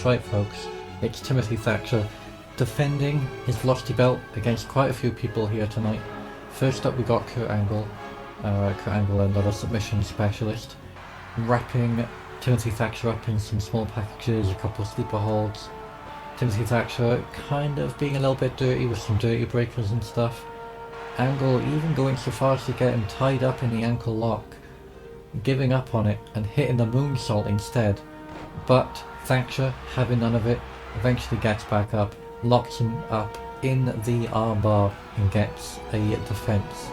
right folks, it's Timothy Thatcher defending his Lofty belt against quite a few people here tonight. First up we got Kurt Angle, another submission specialist, wrapping Timothy Thatcher up in some small packages, a couple of sleeper holds. Timothy Thatcher kind of being a little bit dirty with some dirty breakers and stuff. Angle even going so far as to get him tied up in the ankle lock, giving up on it and hitting the moonsault instead. But Thatcher, having none of it, eventually gets back up, locks him up in the armbar and gets a defense.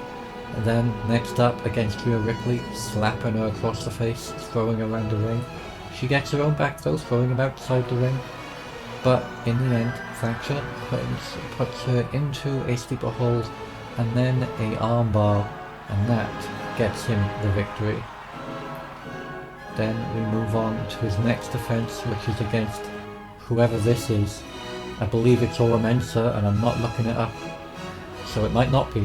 And then next up against Rhea Ripley, slapping her across the face, throwing her around the ring. She gets her own back though, throwing him outside the ring. But in the end, Thatcher puts her into a sleeper hold and then a armbar, and that gets him the victory. Then we move on to his next defense, which is against whoever this is. I believe it's Ora Mensa, and I'm not looking it up, so it might not be.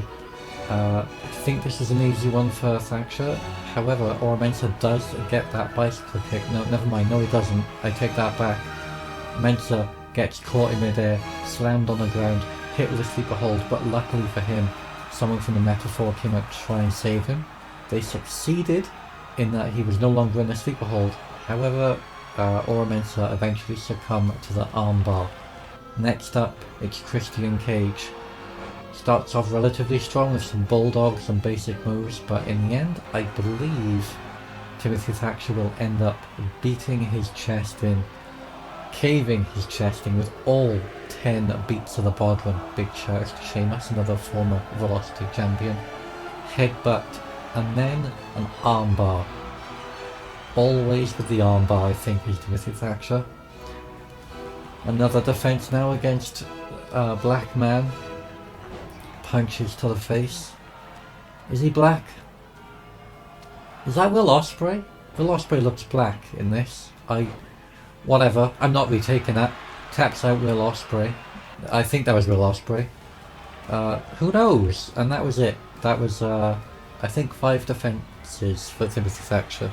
I think this is an easy one for Thatcher. However, Ora Mensa does get that bicycle kick. No, never mind. No, he doesn't. I take that back. Mensa gets caught in midair, slammed on the ground, hit with a sleeper hold, but luckily for him, someone from the Metaphor came out to try and save him. They succeeded in that he was no longer in a sleeper hold. However, Ora Mensa eventually succumbed to the armbar. Next up, it's Christian Cage. Starts off relatively strong with some bulldogs, some basic moves, but in the end, I believe Timothy Thatcher will end up beating his chest in, caving his chest in with all 10 beats of the Bodwin. Big shout to Sheamus, another former Velocity champion. Headbutt, and then an armbar. Always with the armbar, I think, is Timothy Thatcher. Another defense now against Black Man. Punches to the face. Is he black? Is that Will Ospreay? Will Ospreay looks black in this. Whatever, I'm not retaking that. Taps out Will Ospreay. I think that was Will Ospreay. Who knows? And that was it. That was, I think, 5 defenses for Timothy Thatcher.